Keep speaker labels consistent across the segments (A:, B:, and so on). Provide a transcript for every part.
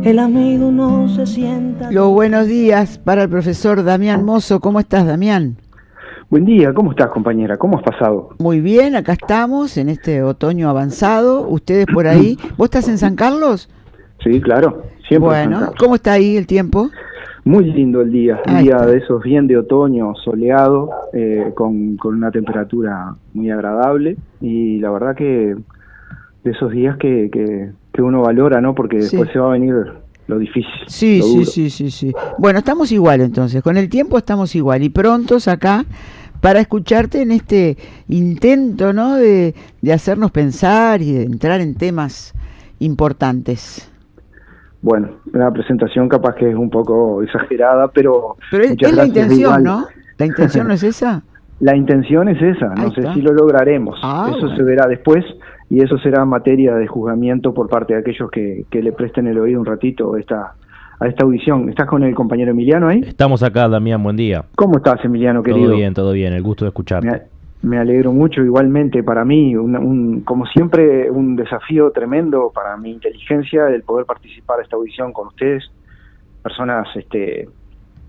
A: El amigo no se sienta.
B: Los buenos días para el profesor Damián Mozo. ¿Cómo estás, Damián?
C: Buen día, ¿cómo estás, compañera? ¿Cómo has pasado?
B: Muy bien, acá estamos en este otoño avanzado. ¿Ustedes por ahí? ¿Vos estás en San Carlos?
C: Sí, claro, siempre en San
B: Bueno,
C: Carlos.
B: ¿cómo está ahí el tiempo?
C: Muy lindo el día, un
B: Ahí
C: día
B: está.
C: de esos bien de otoño, soleado, con una temperatura muy agradable y la verdad que de esos días que uno valora, ¿no? Porque
B: Sí.
C: después se va a venir lo difícil,
B: Sí,
C: lo
B: sí,
C: duro.
B: sí. Bueno, estamos igual entonces, con el tiempo estamos igual y prontos acá para escucharte en este intento, ¿no? De hacernos pensar y de entrar en temas importantes.
C: Bueno, la presentación capaz que es un poco exagerada, pero
B: Pero
C: muchas
B: es la
C: gracias
B: intención,
C: igual.
B: ¿no? ¿La intención no es esa?
C: La intención es esa,
B: Ahí
C: no sé
B: está.
C: si lo lograremos,
B: Ah,
C: eso se
B: bueno.
C: verá después y eso será materia de juzgamiento por parte de aquellos que le presten el oído un ratito a esta audición. ¿Estás con el compañero Emiliano ahí?
D: Estamos acá, Damián, buen día.
C: ¿Cómo estás, Emiliano, querido?
D: Todo bien, el gusto de escucharte.
C: Me alegro mucho, igualmente para mí, como siempre, un desafío tremendo para mi inteligencia el poder participar de esta audición con ustedes, personas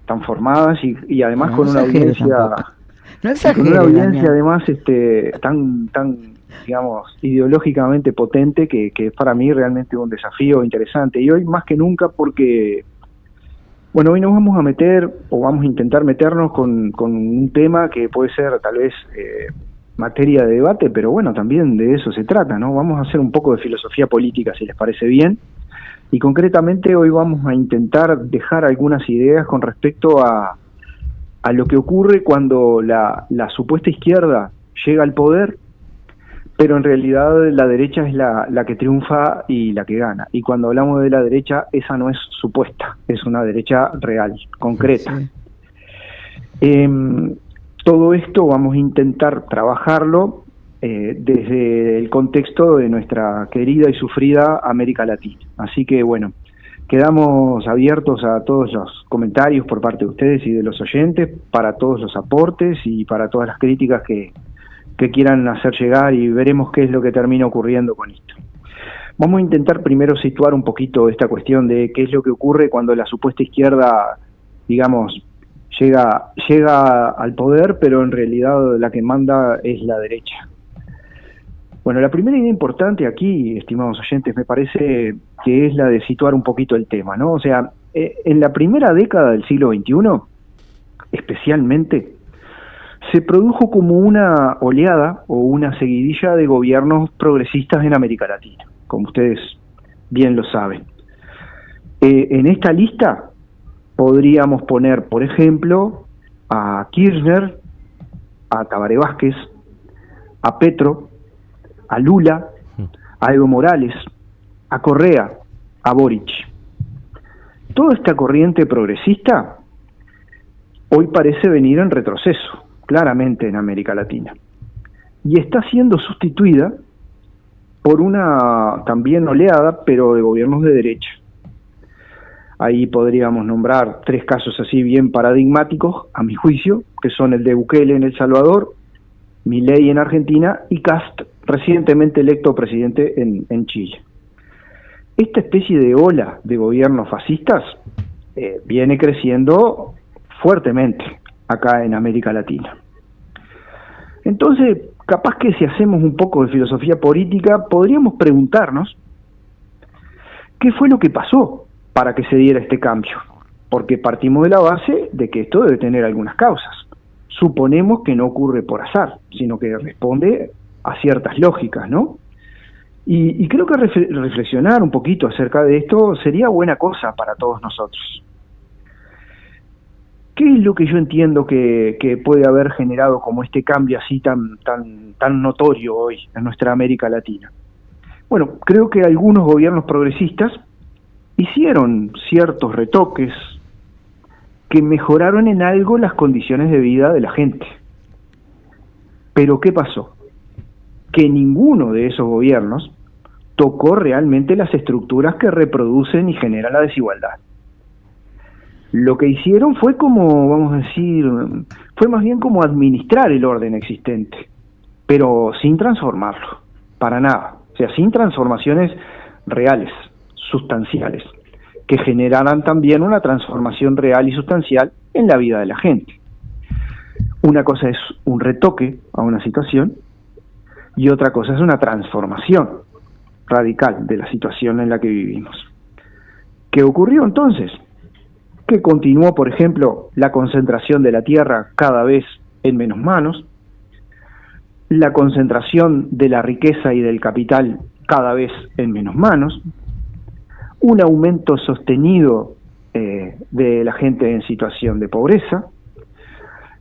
C: tan formadas y además
B: No,
C: con
B: no
C: una
B: exagere
C: audiencia...
B: tampoco. No
C: Y con
B: exagere,
C: una audiencia
B: Damián.
C: además tan digamos ideológicamente potente que es para mí realmente un desafío interesante y hoy más que nunca porque bueno, hoy nos vamos a meter o vamos a intentar meternos con un tema que puede ser tal vez materia de debate, pero bueno, también de eso se trata, ¿no? Vamos a hacer un poco de filosofía política si les parece bien y concretamente hoy vamos a intentar dejar algunas ideas con respecto a lo que ocurre cuando la supuesta izquierda llega al poder, pero en realidad la derecha es la que triunfa y la que gana. Y cuando hablamos de la derecha, esa no es supuesta, es una derecha real, concreta.
B: Sí.
C: Todo esto vamos a intentar trabajarlo desde el contexto de nuestra querida y sufrida América Latina. Así que bueno, quedamos abiertos a todos los comentarios por parte de ustedes y de los oyentes, para todos los aportes y para todas las críticas que quieran hacer llegar y veremos qué es lo que termina ocurriendo con esto. Vamos a intentar primero situar un poquito esta cuestión de qué es lo que ocurre cuando la supuesta izquierda, digamos, llega al poder, pero en realidad la que manda es la derecha. Bueno, la primera idea importante aquí, estimados oyentes, me parece que es la de situar un poquito el tema, ¿no? O sea, en la primera década del siglo XXI, especialmente, se produjo como una oleada o una seguidilla de gobiernos progresistas en América Latina, como ustedes bien lo saben. En esta lista podríamos poner, por ejemplo, a Kirchner, a Tabaré Vázquez, a Petro, a Lula, a Evo Morales, a Correa, a Boric. Toda esta corriente progresista hoy parece venir en retroceso, claramente en América Latina, y está siendo sustituida por una también oleada, pero de gobiernos de derecha. Ahí podríamos nombrar tres casos así bien paradigmáticos, a mi juicio, que son el de Bukele en El Salvador, Milei en Argentina y Kast, recientemente electo presidente en Chile. Esta especie de ola de gobiernos fascistas viene creciendo fuertemente acá en América Latina. Entonces, capaz que si hacemos un poco de filosofía política, podríamos preguntarnos qué fue lo que pasó para que se diera este cambio, porque partimos de la base de que esto debe tener algunas causas. Suponemos que no ocurre por azar, sino que responde a ciertas lógicas, ¿no? Y creo que reflexionar un poquito acerca de esto sería buena cosa para todos nosotros. ¿Qué es lo que yo entiendo que puede haber generado como este cambio así tan notorio hoy en nuestra América Latina? Bueno, creo que algunos gobiernos progresistas hicieron ciertos retoques que mejoraron en algo las condiciones de vida de la gente. Pero ¿qué pasó? Que ninguno de esos gobiernos tocó realmente las estructuras que reproducen y generan la desigualdad. Lo que hicieron fue como, vamos a decir, fue más bien como administrar el orden existente, pero sin transformarlo, para nada. O sea, sin transformaciones reales, sustanciales. que generaran también una transformación real y sustancial en la vida de la gente. Una cosa es un retoque a una situación y otra cosa es una transformación radical de la situación en la que vivimos. ¿Qué ocurrió entonces? Que continuó, por ejemplo, la concentración de la tierra cada vez en menos manos, la concentración de la riqueza y del capital cada vez en menos manos, un aumento sostenido de la gente en situación de pobreza,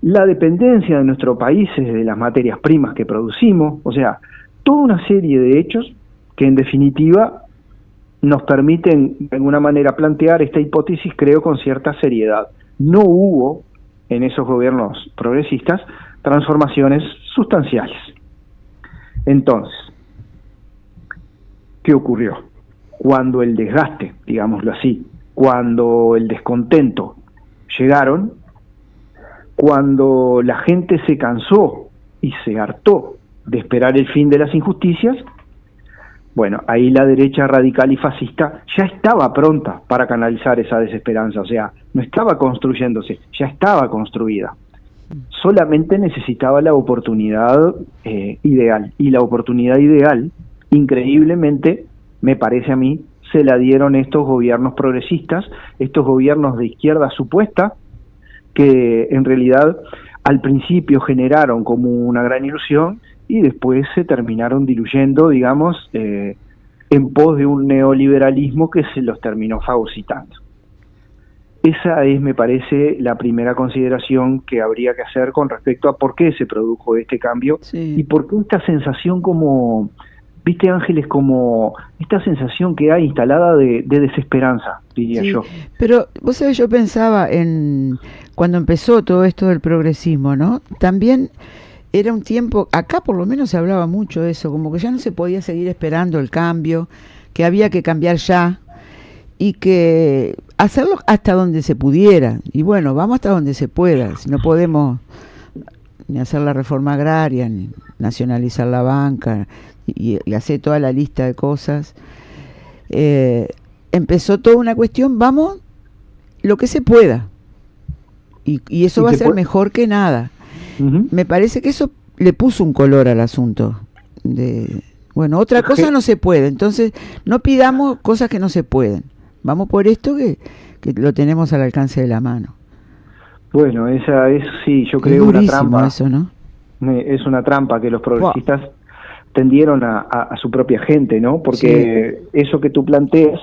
C: la dependencia de nuestros países de las materias primas que producimos, o sea, toda una serie de hechos que en definitiva nos permiten de alguna manera plantear esta hipótesis, creo, con cierta seriedad. No hubo en esos gobiernos progresistas transformaciones sustanciales. Entonces, ¿qué ocurrió? Cuando el desgaste, digámoslo así, cuando el descontento llegaron, cuando la gente se cansó y se hartó de esperar el fin de las injusticias, bueno, ahí la derecha radical y fascista ya estaba pronta para canalizar esa desesperanza, o sea, no estaba construyéndose, ya estaba construida. Solamente necesitaba la oportunidad ideal, y la oportunidad ideal, increíblemente, me parece a mí, se la dieron estos gobiernos progresistas, estos gobiernos de izquierda supuesta, que en realidad al principio generaron como una gran ilusión y después se terminaron diluyendo, digamos, en pos de un neoliberalismo que se los terminó fagocitando. Esa es, me parece, la primera consideración que habría que hacer con respecto a por qué se produjo este cambio, sí, y por qué esta sensación como, viste, Ángeles, como esta sensación que hay instalada de desesperanza, diría, sí, yo.
B: Pero vos sabés, yo pensaba en cuando empezó todo esto del progresismo, ¿no? También era un tiempo, acá por lo menos se hablaba mucho de eso, como que ya no se podía seguir esperando el cambio, que había que cambiar ya y que hacerlo hasta donde se pudiera. Y bueno, vamos hasta donde se pueda, si no podemos ni hacer la reforma agraria, ni nacionalizar la banca, y hacer toda la lista de cosas. Empezó toda una cuestión, vamos lo que se pueda, y eso va a ser mejor que nada. Uh-huh. Me parece que eso le puso un color al asunto. Bueno, otra cosa no se puede, entonces no pidamos cosas que no se pueden. Vamos por esto que lo tenemos al alcance de la mano.
C: Bueno, esa es, sí, yo creo, una trampa.
B: Eso, ¿no?
C: Es una trampa que los progresistas tendieron a su propia gente, ¿no? Porque sí, eso que tú planteas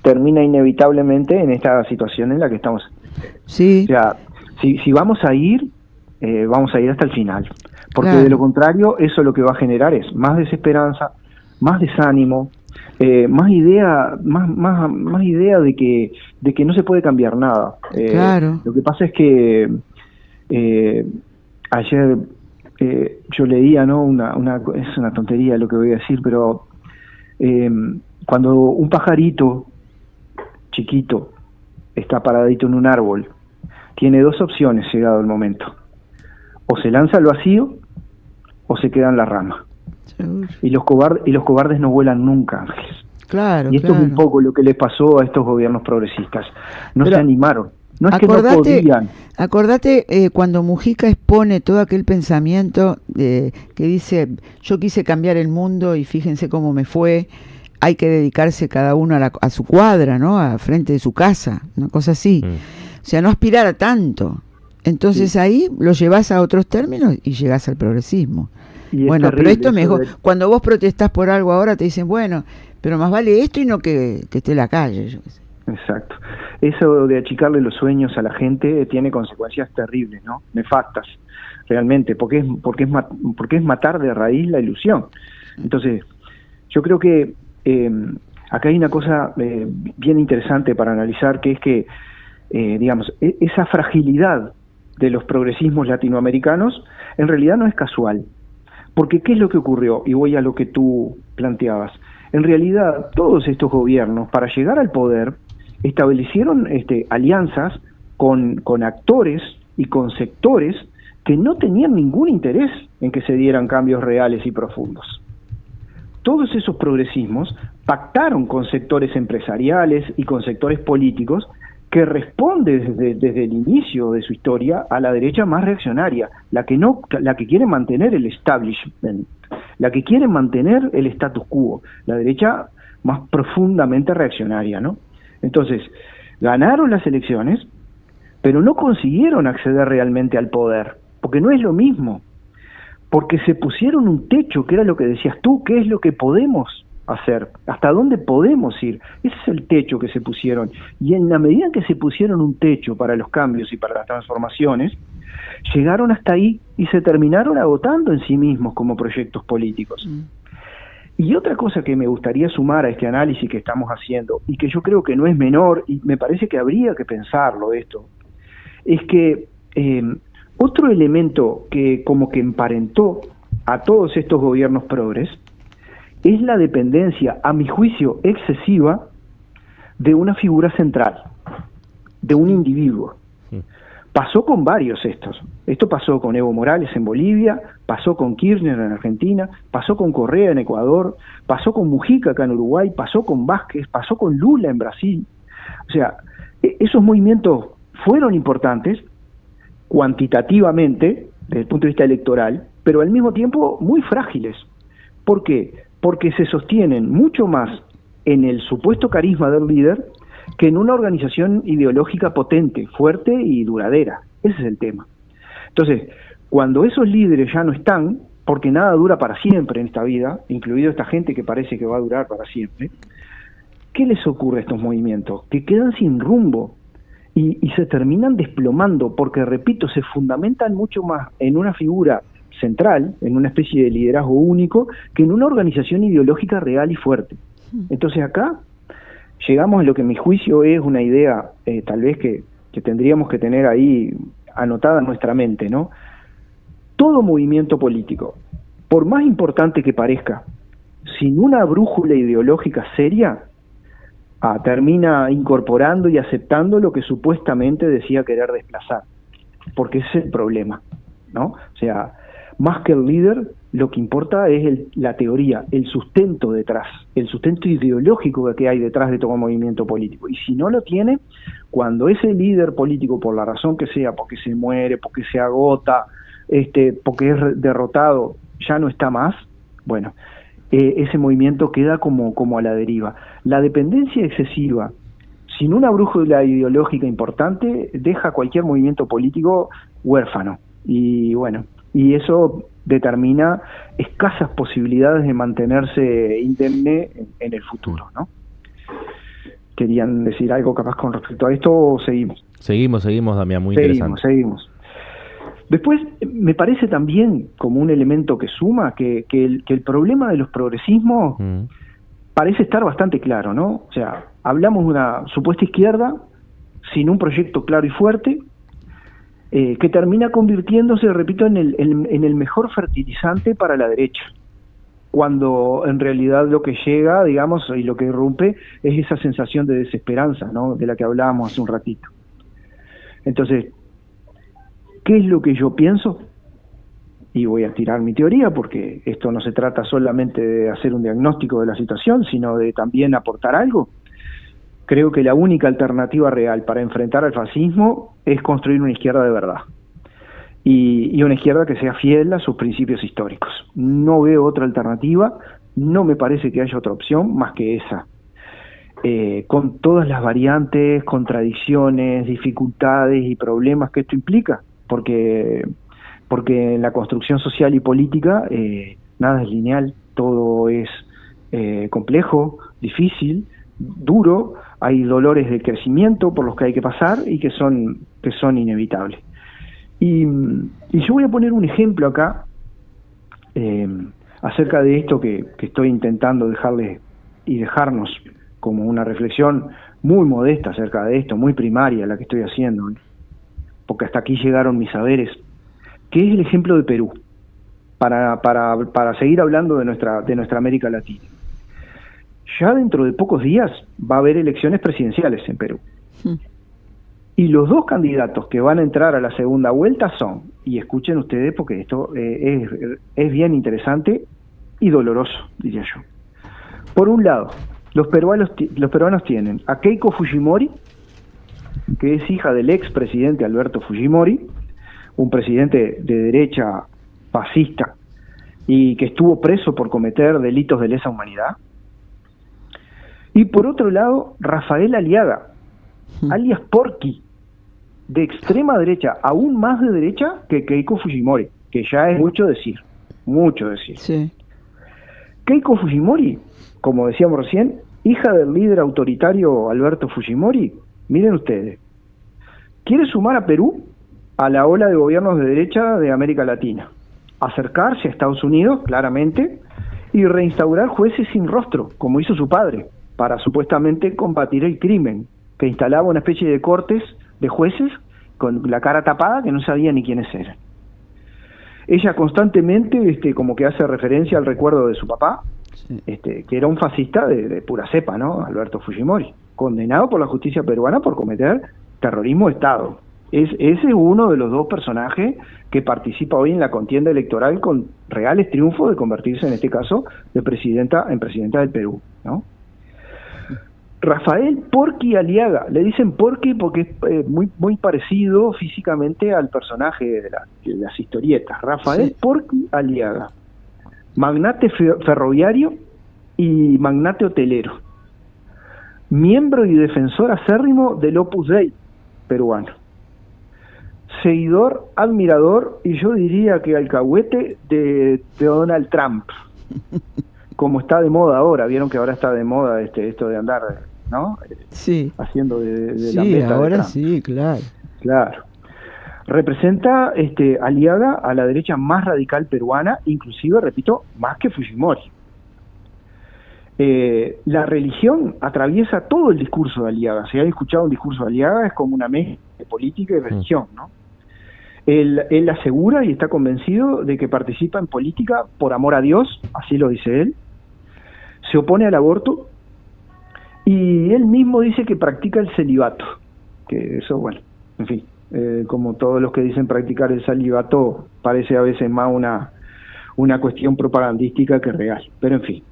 C: termina inevitablemente en esta situación en la que estamos. Sí. O sea, si vamos a ir hasta el final, porque claro, de lo contrario, eso lo que va a generar es más desesperanza, más desánimo, más idea de que no se puede cambiar nada.
B: Claro.
C: Lo que pasa es que ayer yo leía, ¿no? Es una tontería lo que voy a decir, pero cuando un pajarito chiquito está paradito en un árbol, tiene dos opciones llegado el momento: o se lanza al vacío o se queda en la rama. Y los cobardes no vuelan nunca, Ángeles.
B: Claro,
C: y esto es un poco lo que les pasó a estos gobiernos progresistas. No se animaron. No es que no podían.
B: Acordate cuando Mujica expone todo aquel pensamiento que dice: yo quise cambiar el mundo y fíjense cómo me fue. Hay que dedicarse cada uno a su cuadra, ¿no? A frente de su casa, una cosa así. O sea, no aspirar a tanto. Entonces sí, ahí lo llevas a otros términos y llegás al progresismo. Bueno, pero esto es mejor. Cuando vos protestás por algo ahora te dicen, bueno, pero más vale esto y no que esté en la calle. Yo qué sé.
C: Exacto. Eso de achicarle los sueños a la gente tiene consecuencias terribles, ¿no? Nefastas, realmente, porque es matar de raíz la ilusión. Entonces, yo creo que acá hay una cosa bien interesante para analizar, que es que, digamos, esa fragilidad de los progresismos latinoamericanos en realidad no es casual. Porque ¿qué es lo que ocurrió? Y voy a lo que tú planteabas. En realidad, todos estos gobiernos, para llegar al poder, establecieron alianzas con actores y con sectores que no tenían ningún interés en que se dieran cambios reales y profundos. todos esos progresismos pactaron con sectores empresariales y con sectores políticos que responden desde el inicio de su historia a la derecha más reaccionaria, la que quiere mantener el establishment, la que quiere mantener el status quo, la derecha más profundamente reaccionaria, ¿no? Entonces, ganaron las elecciones, pero no consiguieron acceder realmente al poder, porque no es lo mismo, porque se pusieron un techo, que era lo que decías tú, qué es lo que podemos hacer, hasta dónde podemos ir. Ese es el techo que se pusieron, y en la medida en que se pusieron un techo para los cambios y para las transformaciones, llegaron hasta ahí y se terminaron agotando en sí mismos como proyectos políticos. Y otra cosa que me gustaría sumar a este análisis que estamos haciendo, y que yo creo que no es menor, y me parece que habría que pensarlo esto, es que otro elemento que como que emparentó a todos estos gobiernos progres es la dependencia, a mi juicio, excesiva de una figura central, de un individuo. Pasó con varios estos. Esto pasó con Evo Morales en Bolivia, pasó con Kirchner en Argentina, pasó con Correa en Ecuador, pasó con Mujica acá en Uruguay, pasó con Vázquez, pasó con Lula en Brasil. O sea, esos movimientos fueron importantes cuantitativamente, desde el punto de vista electoral, pero al mismo tiempo muy frágiles. ¿Por qué? Porque se sostienen mucho más en el supuesto carisma del líder que en una organización ideológica potente, fuerte y duradera. Ese es el tema. Entonces, cuando esos líderes ya no están, porque nada dura para siempre en esta vida, incluido esta gente que parece que va a durar para siempre, ¿qué les ocurre a estos movimientos? Que quedan sin rumbo y se terminan desplomando, porque, repito, se fundamentan mucho más en una figura central, en una especie de liderazgo único, que en una organización ideológica real y fuerte. Entonces acá llegamos a lo que en mi juicio es una idea tal vez que tendríamos que tener ahí anotada en nuestra mente, ¿no? Todo movimiento político, por más importante que parezca, sin una brújula ideológica seria, termina incorporando y aceptando lo que supuestamente decía querer desplazar, porque ese es el problema, ¿no? O sea, más que el líder, lo que importa es la teoría, el sustento detrás, el sustento ideológico que hay detrás de todo movimiento político. Y si no lo tiene, cuando ese líder político, por la razón que sea, porque se muere, porque se agota, porque es derrotado, ya no está más, bueno, ese movimiento queda como a la deriva. La dependencia excesiva, sin una brújula ideológica importante, deja cualquier movimiento político huérfano. Y bueno, y eso determina escasas posibilidades de mantenerse indemne en el futuro, ¿no? ¿Querían decir algo capaz con respecto a esto o seguimos?
D: Seguimos, Damián, muy interesante.
C: Seguimos. Después, me parece también como un elemento que suma que el problema de los progresismos parece estar bastante claro, ¿no? O sea, hablamos de una supuesta izquierda sin un proyecto claro y fuerte, que termina convirtiéndose, repito, en el mejor fertilizante para la derecha, cuando en realidad lo que llega, digamos, y lo que irrumpe es esa sensación de desesperanza, ¿no?, de la que hablábamos hace un ratito. Entonces, ¿qué es lo que yo pienso? Y voy a tirar mi teoría, porque esto no se trata solamente de hacer un diagnóstico de la situación, sino de también aportar algo. Creo que la única alternativa real para enfrentar al fascismo es construir una izquierda de verdad. Y una izquierda que sea fiel a sus principios históricos. No veo otra alternativa, no me parece que haya otra opción más que esa. Con todas las variantes, contradicciones, dificultades y problemas que esto implica, porque en la construcción social y política nada es lineal, todo es complejo, difícil, duro, hay dolores de crecimiento por los que hay que pasar y que son inevitables. Y yo voy a poner un ejemplo acá acerca de esto que estoy intentando dejarles y dejarnos como una reflexión muy modesta acerca de esto, muy primaria la que estoy haciendo, porque hasta aquí llegaron mis saberes, que es el ejemplo de Perú, para seguir hablando de nuestra América Latina. Ya dentro de pocos días va a haber elecciones presidenciales en Perú. Y los dos candidatos que van a entrar a la segunda vuelta son, y escuchen ustedes porque esto es bien interesante y doloroso, diría yo. Por un lado, los peruanos tienen a Keiko Fujimori, que es hija del expresidente Alberto Fujimori, un presidente de derecha fascista y que estuvo preso por cometer delitos de lesa humanidad. Y por otro lado, Rafael Aliaga, alias Porky, de extrema derecha, aún más de derecha que Keiko Fujimori, que ya es mucho decir, mucho decir.
B: Sí.
C: Keiko Fujimori, como decíamos recién, hija del líder autoritario Alberto Fujimori, miren ustedes, quiere sumar a Perú a la ola de gobiernos de derecha de América Latina, acercarse a Estados Unidos, claramente, y reinstaurar jueces sin rostro, como hizo su padre, para supuestamente combatir el crimen, que instalaba una especie de cortes de jueces con la cara tapada que no sabía ni quiénes eran. Ella constantemente como que hace referencia al recuerdo de su papá, sí, que era un fascista de pura cepa, ¿no? Alberto Fujimori, condenado por la justicia peruana por cometer terrorismo de Estado. Ese es uno de los dos personajes que participa hoy en la contienda electoral con reales triunfos de convertirse, en este caso, en presidenta del Perú, ¿no? Rafael Porky Aliaga, le dicen Porky porque es muy parecido físicamente al personaje de las historietas. Rafael, sí, Porky Aliaga, magnate ferroviario y magnate hotelero, miembro y defensor acérrimo del Opus Dei peruano, seguidor, admirador y yo diría que alcahuete de Donald Trump, como está de moda ahora. Vieron que ahora está de moda esto de andar, ¿no?
B: Sí.
C: Haciendo de
B: sí,
C: la meta
B: ahora
C: de Trump.
B: Sí, claro.
C: Claro. Representa Aliaga a la derecha más radical peruana, inclusive, repito, más que Fujimori. La religión atraviesa todo el discurso de Aliaga. Si han escuchado un discurso de Aliaga, es como una mezcla de política y religión, ¿no? Él asegura y está convencido de que participa en política por amor a Dios, así lo dice él, se opone al aborto y él mismo dice que practica el celibato, que eso, bueno, en fin, como todos los que dicen practicar el celibato, parece a veces más una cuestión propagandística que real, pero en fin.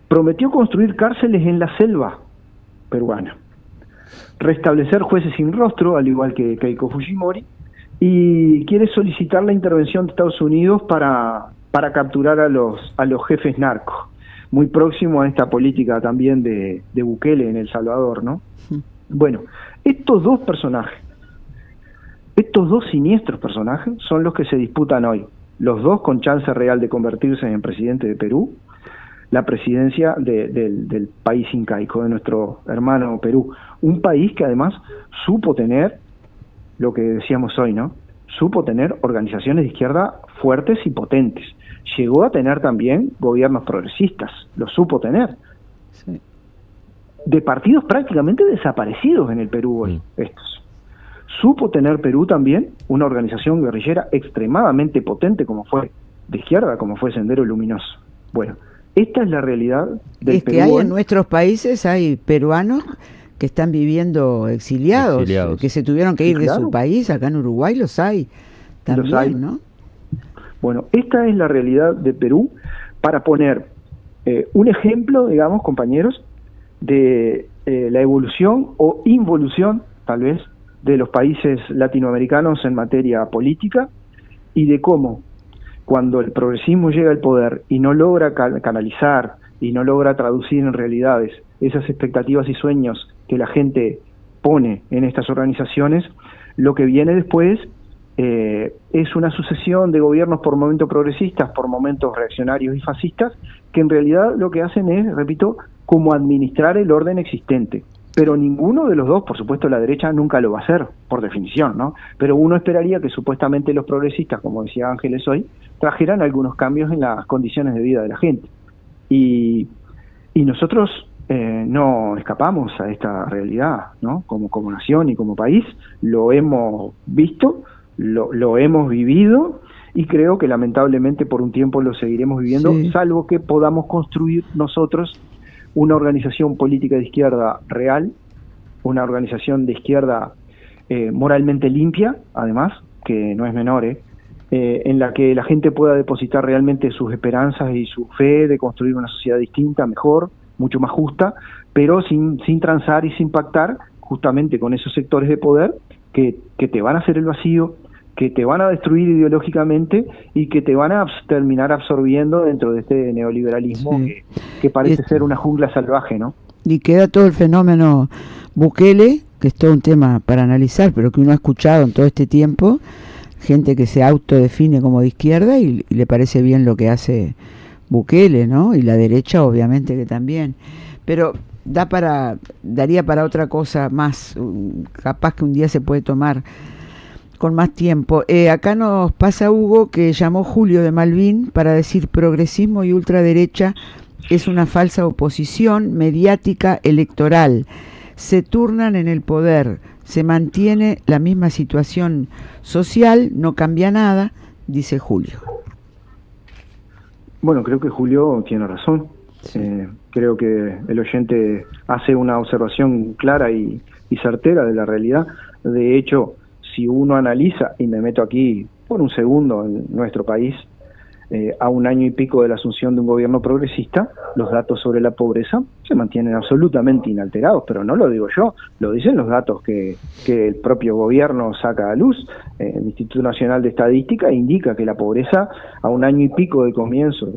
C: Prometió construir cárceles en la selva peruana, restablecer jueces sin rostro, al igual que Keiko Fujimori, y quiere solicitar la intervención de Estados Unidos para capturar a los jefes narcos, muy próximo a esta política también de Bukele en El Salvador, ¿no? Bueno, estos dos personajes, estos dos siniestros personajes son los que se disputan hoy, los dos con chance real de convertirse en presidente de Perú, la presidencia del país incaico, de nuestro hermano Perú, un país que además supo tener lo que decíamos hoy, ¿no? Supo tener organizaciones de izquierda fuertes y potentes. Llegó a tener también gobiernos progresistas, lo supo tener. Sí. De partidos prácticamente desaparecidos en el Perú hoy, estos. Supo tener Perú también una organización guerrillera extremadamente potente como fue de izquierda, como fue Sendero Luminoso. Bueno, esta es la realidad del Perú.
B: Es que hay en nuestros países, hay peruanos que están viviendo exiliados, que se tuvieron que ir de su país. Acá en Uruguay los hay también, los hay, ¿no?
C: Bueno, esta es la realidad de Perú, para poner un ejemplo, digamos, compañeros, de la evolución o involución, tal vez, de los países latinoamericanos en materia política, y de cómo, cuando el progresismo llega al poder y no logra canalizar y no logra traducir en realidades esas expectativas y sueños que la gente pone en estas organizaciones, lo que viene después es una sucesión de gobiernos por momentos progresistas, por momentos reaccionarios y fascistas, que en realidad lo que hacen es, repito, como administrar el orden existente. Pero ninguno de los dos, por supuesto la derecha nunca lo va a hacer, por definición, ¿no? Pero uno esperaría que supuestamente los progresistas, como decía Ángeles hoy, trajeran algunos cambios en las condiciones de vida de la gente. Y nosotros no escapamos a esta realidad, ¿no? Como nación y como país, lo hemos visto, lo hemos vivido, y creo que lamentablemente por un tiempo lo seguiremos viviendo, sí, salvo que podamos construir nosotros una organización política de izquierda real, una organización de izquierda moralmente limpia, además, que no es menor, en la que la gente pueda depositar realmente sus esperanzas y su fe de construir una sociedad distinta, mejor, mucho más justa, pero sin transar y sin pactar justamente con esos sectores de poder que te van a hacer el vacío, que te van a destruir ideológicamente y que te van a terminar absorbiendo dentro de este neoliberalismo que parece ser una jungla salvaje, ¿no?
B: Y queda todo el fenómeno Bukele, que es todo un tema para analizar, pero que uno ha escuchado en todo este tiempo, gente que se autodefine como de izquierda y le parece bien lo que hace Bukele, ¿no? Y la derecha obviamente que también. Pero daría para otra cosa más, capaz que un día se puede tomar con más tiempo. Acá nos pasa Hugo, que llamó Julio de Malvin para decir: progresismo y ultraderecha es una falsa oposición mediática electoral. Se turnan en el poder, se mantiene la misma situación social, no cambia nada, dice Julio.
C: Bueno, creo que Julio tiene razón. Sí. Creo que el oyente hace una observación clara y certera de la realidad. De hecho, si uno analiza, y me meto aquí por un segundo en nuestro país, a un año y pico de la asunción de un gobierno progresista, los datos sobre la pobreza se mantienen absolutamente inalterados, pero no lo digo yo, lo dicen los datos que el propio gobierno saca a luz. El Instituto Nacional de Estadística indica que la pobreza a un año y pico de comienzo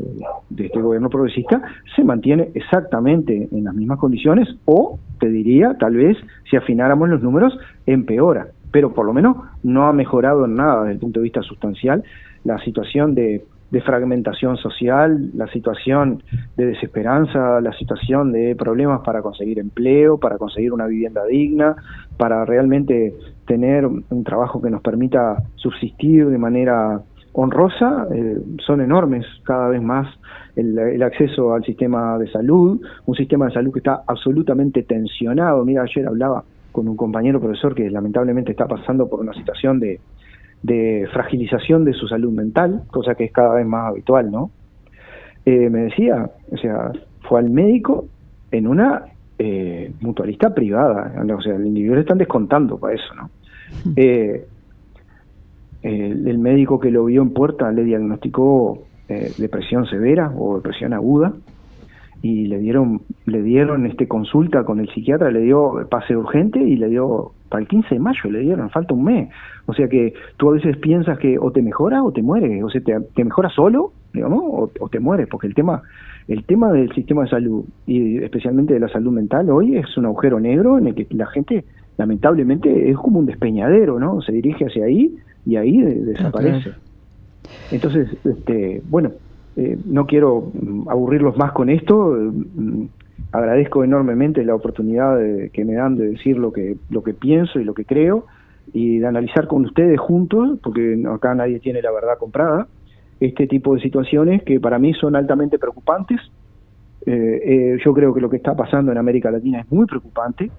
C: de este gobierno progresista se mantiene exactamente en las mismas condiciones, o te diría, tal vez, si afináramos los números, empeora, pero por lo menos no ha mejorado en nada desde el punto de vista sustancial la situación de fragmentación social, la situación de desesperanza, la situación de problemas para conseguir empleo, para conseguir una vivienda digna, para realmente tener un trabajo que nos permita subsistir de manera honrosa, son enormes. Cada vez más el acceso al sistema de salud, un sistema de salud que está absolutamente tensionado. Mira, ayer hablaba con un compañero profesor que lamentablemente está pasando por una situación de fragilización de su salud mental, cosa que es cada vez más habitual, ¿no? Me decía, o sea, fue al médico en una mutualista privada, o sea, el individuo le están descontando para eso, ¿no? El médico que lo vio en puerta le diagnosticó depresión severa o depresión aguda, y le dieron consulta con el psiquiatra, le dio pase urgente y le dio para el 15 de mayo, le dieron, falta un mes. O sea que tú a veces piensas que o te mejora o te mueres, o sea, te mejora solo, digamos, o te mueres, porque el tema del sistema de salud, y especialmente de la salud mental, hoy es un agujero negro en el que la gente, lamentablemente, es como un despeñadero, ¿no? Se dirige hacia ahí y ahí desaparece. Okay. Entonces, bueno, no quiero aburrirlos más con esto. Agradezco enormemente la oportunidad que me dan de decir lo que pienso y lo que creo, y de analizar con ustedes juntos, porque acá nadie tiene la verdad comprada, este tipo de situaciones que para mí son altamente preocupantes. Yo creo que lo que está pasando en América Latina es muy preocupante,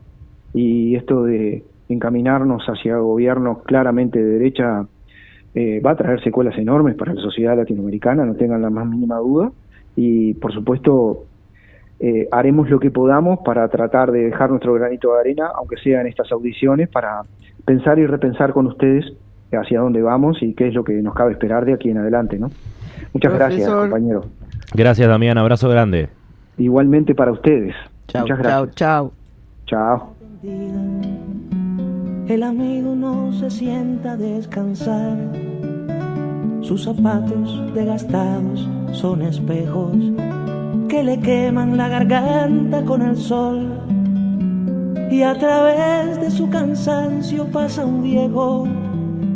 C: y esto de encaminarnos hacia gobiernos claramente de derecha va a traer secuelas enormes para la sociedad latinoamericana, no tengan la más mínima duda, y por supuesto haremos lo que podamos para tratar de dejar nuestro granito de arena, aunque sea en estas audiciones, para pensar y repensar con ustedes hacia dónde vamos y qué es lo que nos cabe esperar de aquí en adelante, ¿no? Muchas gracias, compañero.
D: Gracias, Damián, abrazo grande.
C: Igualmente para ustedes.
B: Chao,
C: muchas gracias.
B: Chao.
C: Chao.
A: El amigo no se sienta a descansar, sus zapatos desgastados son espejos que le queman la garganta con el sol, y a través de su cansancio pasa un viejo